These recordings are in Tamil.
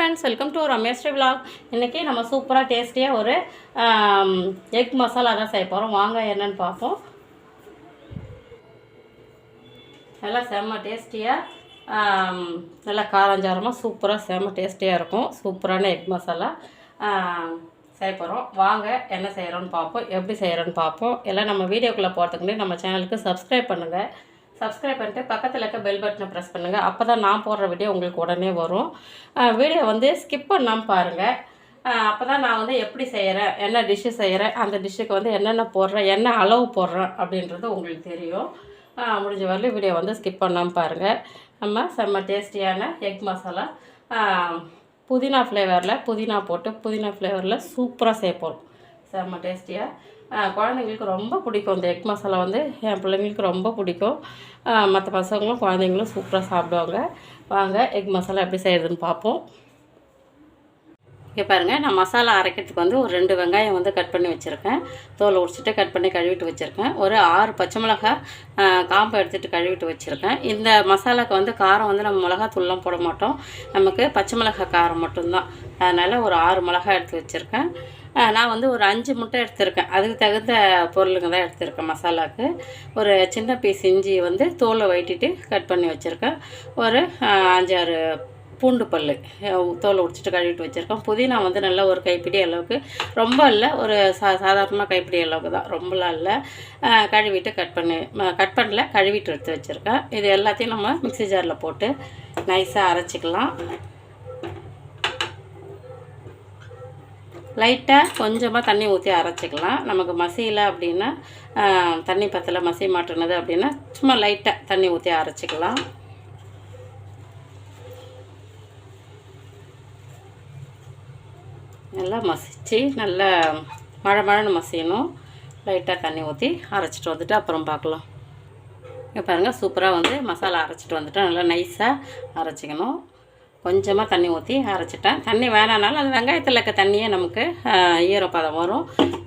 Friends, welcome to Ramesh vlog. இன்றைக்கி நம்ம சூப்பராக டேஸ்டியாக ஒரு எக் மசாலா தான் செய்ய போகிறோம். வாங்க என்னென்னு பார்ப்போம். நல்லா செம்ம டேஸ்டியாக நல்லா காரஞ்சாரமாக சூப்பராக செம்ம டேஸ்டியாக இருக்கும். சூப்பரான எக் மசாலா செய்ய போகிறோம். வாங்க என்ன செய்கிறோன்னு பார்ப்போம், எப்படி செய்கிறோன்னு பார்ப்போம். எல்லாம் நம்ம வீடியோக்குள்ளே போகிறதுக்கு முன்னாடி நம்ம சேனலுக்கு சப்ஸ்கிரைப் பண்ணுங்கள். சப்ஸ்கிரைப் பண்ணிட்டு பக்கத்தில் இருக்க பெல் பட்டனை ப்ரெஸ் பண்ணுங்கள். அப்போ தான் நான் போடுற வீடியோ உங்களுக்கு உடனே வரும். வீடியோ ஸ்கிப் பண்ணாமல் பாருங்கள். அப்போ தான் நான் எப்படி செய்கிறேன், என்ன டிஷ்ஷு செய்கிறேன், அந்த டிஷ்ஷுக்கு என்னென்ன போடுறேன், என்ன அளவு போடுறேன் அப்படின்றது உங்களுக்கு தெரியும். முடிஞ்ச வரலையும் வீடியோ ஸ்கிப் பண்ணாமல் பாருங்கள். நம்ம செம்ம டேஸ்டியான எக் மசாலா புதினா ஃப்ளேவரில் புதினா போட்டு புதினா ஃப்ளேவரில் சூப்பராக செய்ய போகிறோம். செம்ம டேஸ்டியாக குழந்தைங்களுக்கு ரொம்ப பிடிக்கும். இந்த எக் மசாலா என் பிள்ளைங்களுக்கு ரொம்ப பிடிக்கும். மற்ற பசங்களும் குழந்தைங்களும் சூப்பராக சாப்பிடுவாங்க. வாங்க எக் மசாலா எப்படி செய்கிறதுன்னு பார்ப்போம். இங்கே பாருங்கள், நான் மசாலா அரைக்கிறதுக்கு ஒரு 2 வெங்காயம் கட் பண்ணி வச்சுருக்கேன். தோலை உரிச்சிட்டு கட் பண்ணி கழுவிட்டு வச்சுருக்கேன். ஒரு 6 பச்சை மிளகாய் காம்பை எடுத்துகிட்டு கழுவிட்டு வச்சுருக்கேன். இந்த மசாலாவுக்கு காரம் நம்ம மிளகாத்தூள்லாம் போட மாட்டோம். நமக்கு பச்சை மிளகாய் காரம் மட்டும்தான். அதனால் ஒரு 6 மிளகாய் எடுத்து வச்சுருக்கேன். நான் ஒரு 5 முட்டை எடுத்திருக்கேன். அதுக்கு தகுந்த பொருளுங்க தான் எடுத்திருக்கேன். மசாலாவுக்கு ஒரு சின்ன பீஸ் இஞ்சி தோலை வெட்டிட்டு கட் பண்ணி வச்சுருக்கேன். ஒரு 5-6 பூண்டு பல் தோலை உடிச்சிட்டு கழுவிட்டு வச்சுருக்கேன். புதினா நல்லா ஒரு கைப்பிடி அளவுக்கு, ரொம்ப இல்லை, ஒரு சாதாரணமாக கைப்பிடி அளவுக்கு தான், ரொம்பலாம் இல்லை. கழுவிட்டு கட் பண்ணல, கழுவிட்டு எடுத்து வச்சுருக்கேன். இது எல்லாத்தையும் நம்ம மிக்ஸி ஜாரில் போட்டு நைஸாக அரைச்சிக்கலாம். லைட்டாக கொஞ்சமாக தண்ணி ஊற்றி அரைச்சிக்கலாம். நமக்கு மசியலை அப்படின்னா, தண்ணி பத்தலை மசி மாட்டுனது அப்படின்னா சும்மா லைட்டாக தண்ணி ஊற்றி அரைச்சிக்கலாம். நல்லா மசித்து நல்லா மழைன்னு மசியணும். லைட்டாக தண்ணி ஊற்றி அரைச்சிட்டு வந்துட்டு அப்புறம் பார்க்கலாம். இங்கே பாருங்கள், சூப்பராக மசாலா அரைச்சிட்டு வந்துட்டு நல்லா நைஸாக அரைச்சிக்கணும். கொஞ்சமாக தண்ணி ஊற்றி அரைச்சிட்டேன். தண்ணி வேணானாலும் அது வெங்காயத்தில் இருக்க தண்ணியே நமக்கு ஈரப்பதம் வரும்.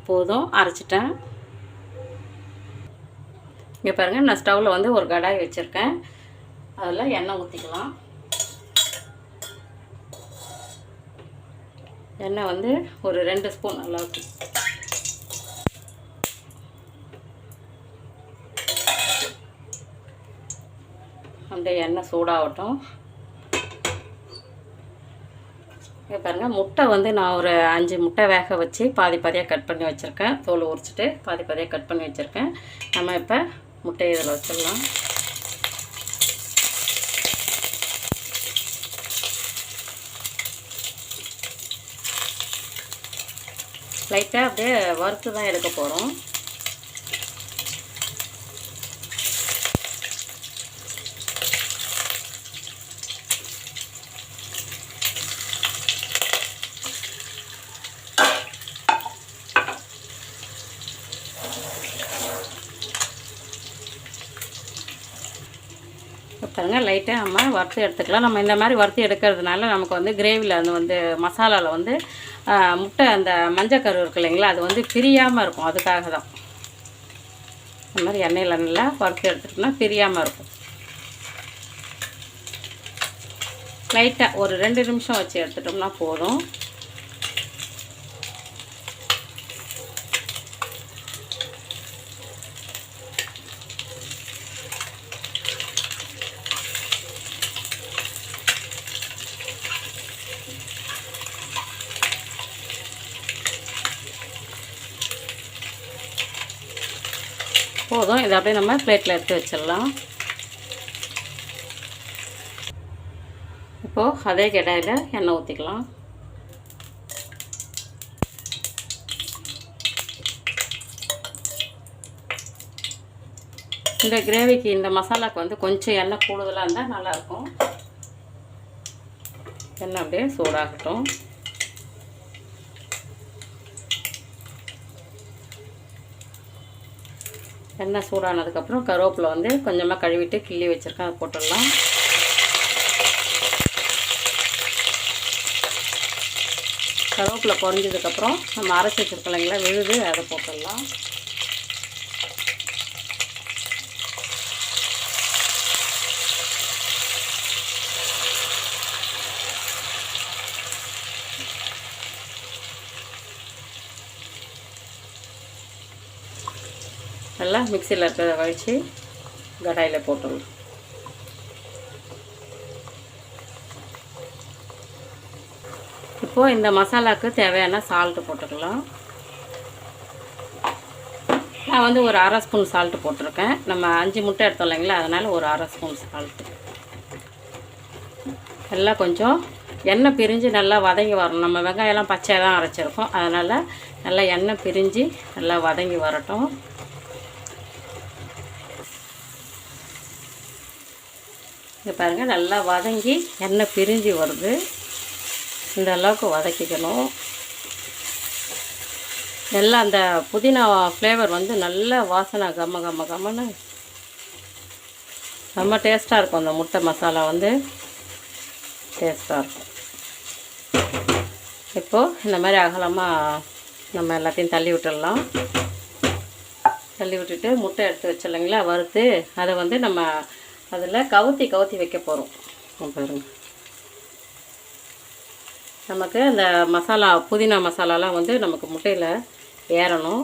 போதும், அரைச்சிட்டேன். இங்கே பாருங்கள், நான் ஸ்டவ்வில் ஒரு கடாய் வச்சுருக்கேன். அதில் எண்ணெய் ஊற்றிக்கலாம். எண்ணெய் ஒரு 2 ஸ்பூன் அளவுக்கு. அப்படியே எண்ணெய் சூடாகட்டும். இங்கே பாருங்கள், முட்டை நான் ஒரு 5 முட்டை வேக வச்சு பாதியாக கட் பண்ணி வச்சுருக்கேன். தோலை உரிச்சிட்டு பாதியாக கட் பண்ணி வச்சுருக்கேன். நம்ம இப்போ முட்டையை இதில் வச்சிடலாம். லைட்டாக அப்படியே வறுத்து தான் எடுக்க போகிறோம். பாருங்கள், லைட்டாக நம்ம வறுத்து எடுத்துக்கலாம். நம்ம இந்த மாதிரி வறுத்து எடுக்கிறதுனால நமக்கு கிரேவியில் மசாலாவில் முட்டை அந்த மஞ்சக்கரு இருக்கு இல்லைங்களா, அது பிரியாமல் இருக்கும். அதுக்காக தான் இந்த மாதிரி எண்ணெயில் நல்லா வறுத்து எடுத்துட்டோம்னா பிரியாமல் இருக்கும். லைட்டாக ஒரு 2 நிமிஷம் வச்சு எடுத்துட்டோம்னா போதும். போதும், இதை அப்படியே நம்ம பிளேட்டில் எடுத்து வச்சிடலாம். இப்போது அதே கடாயில் எண்ணெய் ஊற்றிக்கலாம். இந்த கிரேவிக்கு இந்த மசாலாவுக்கு கொஞ்சம் எண்ணெய் கூடுதலாக இருந்தால் நல்லாயிருக்கும். எண்ணெய் அப்படியே சூடாகட்டும். எண்ணெய் சூடானதுக்கப்புறம் கருவேப்பிலை கொஞ்சமாக கழுவிட்டு கிள்ளி வச்சுருக்கேன், அதை போட்டுடலாம். கருவேப்பிலை பொரிஞ்சதுக்கப்புறம் நம்ம அரைச்சி வச்சுருக்கோம் இல்லைங்களா விழுது, அதை போட்டுடலாம். நல்லா மிக்சியில் இருக்கிறத வச்சு கடாயில் போட்டுடலாம். இப்போது இந்த மசாலாவுக்கு தேவையான சால்ட்டு போட்டுக்கலாம். நான் வந்து ஒரு 1/2 ஸ்பூன் சால்ட்டு போட்டிருக்கேன். நம்ம 5 முட்டை எடுத்தோம் இல்லைங்களா, அதனால் ஒரு 1/2 ஸ்பூன் சால்ட்டு. எல்லாம் கொஞ்சம் எண்ணெய் பிரிஞ்சு நல்லா வதங்கி வரணும். நம்ம வெங்காயம்லாம் பச்சையாக தான் அரைச்சிருக்கோம், அதனால் நல்லா எண்ணெய் பிரிஞ்சு நல்லா வதங்கி வரட்டும். இங்கே பாருங்கள், நல்லா வதங்கி எண்ணெய் பிரிஞ்சு வருது. இந்த அளவுக்கு வதக்கிக்கணும். நல்லா அந்த புதினா ஃப்ளேவர் வந்து நல்ல வாசனை கம்மன்னு ரொம்ப டேஸ்ட்டாக இருக்கும். அந்த முட்டை மசாலா வந்து டேஸ்ட்டாக இருக்கும். இப்போது இந்த மாதிரி அகலமாக நம்ம எல்லாத்தையும் தள்ளி விட்டுடலாம். தள்ளி விட்டுட்டு முட்டை எடுத்து வச்சிடலைங்களா வறுத்து, அதை வந்து நம்ம அதில் கவுத்தி வைக்க போகிறோம். பாருங்க, நமக்கு அந்த மசாலா புதினா மசாலாலாம் வந்து நமக்கு முட்டையில் ஏறணும்.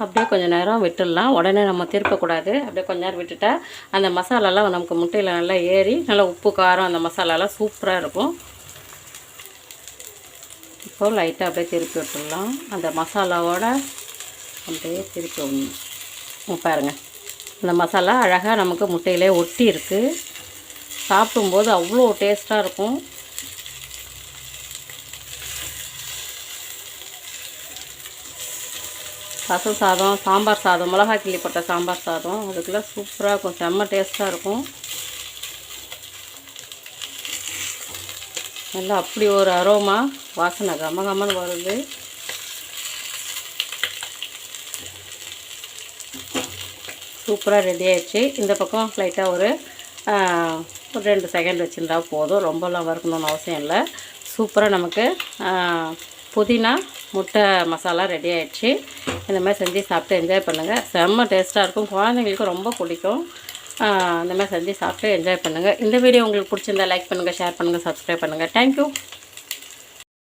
அப்படியே கொஞ்சம் நேரம் விட்டுடலாம். உடனே நம்ம திருப்பக்கூடாது. அப்படியே கொஞ்ச நேரம் விட்டுட்டா அந்த மசாலாலாம் நமக்கு முட்டையில் நல்லா ஏறி நல்லா உப்பு காரம் அந்த மசாலாலாம் சூப்பராக இருக்கும். இப்போது லைட்டாக அப்படியே திருப்பி விட்டுடலாம். அந்த மசாலாவோட அப்படியே திருப்பி விடணும். பாருங்கள், அந்த மசாலா அழகாக நமக்கு முட்டையிலே ஒட்டி இருக்குது. சாப்பிடும்போது அவ்வளோ டேஸ்ட்டாக இருக்கும். ரசம் சாதம், சாம்பார் சாதம், மிளகா கிள்ளி போட்ட சாம்பார் சாதம், அதுக்கெல்லாம் சூப்பராக இருக்கும். செம்ம டேஸ்ட்டாக இருக்கும். நல்லா அப்படி ஒரு அரோமா வாசனை கம்மன்னு வருது. சூப்பராக ரெடி ஆகிடுச்சு. இந்த பக்கம் லைட்டாக ஒரு 2 செகண்ட் வச்சுருந்தா போதும். ரொம்பலாம் வறுக்கணும்னு அவசியம் இல்லை. சூப்பராக நமக்கு புதினா முட்டை மசாலா ரெடி ஆகிடுச்சு. இந்த மாதிரி செஞ்சு சாப்பிட்டு என்ஜாய் பண்ணுங்கள். செம்ம டேஸ்ட்டாக இருக்கும். குழந்தைங்களுக்கு ரொம்ப பிடிக்கும். இந்த மாதிரி செஞ்சு சாப்பிட்டு என்ஜாய் பண்ணுங்கள். இந்த வீடியோ உங்களுக்கு பிடிச்சிருந்தா லைக் பண்ணுங்கள், ஷேர் பண்ணுங்கள், சப்ஸ்கிரைப் பண்ணுங்கள். தேங்க்யூ.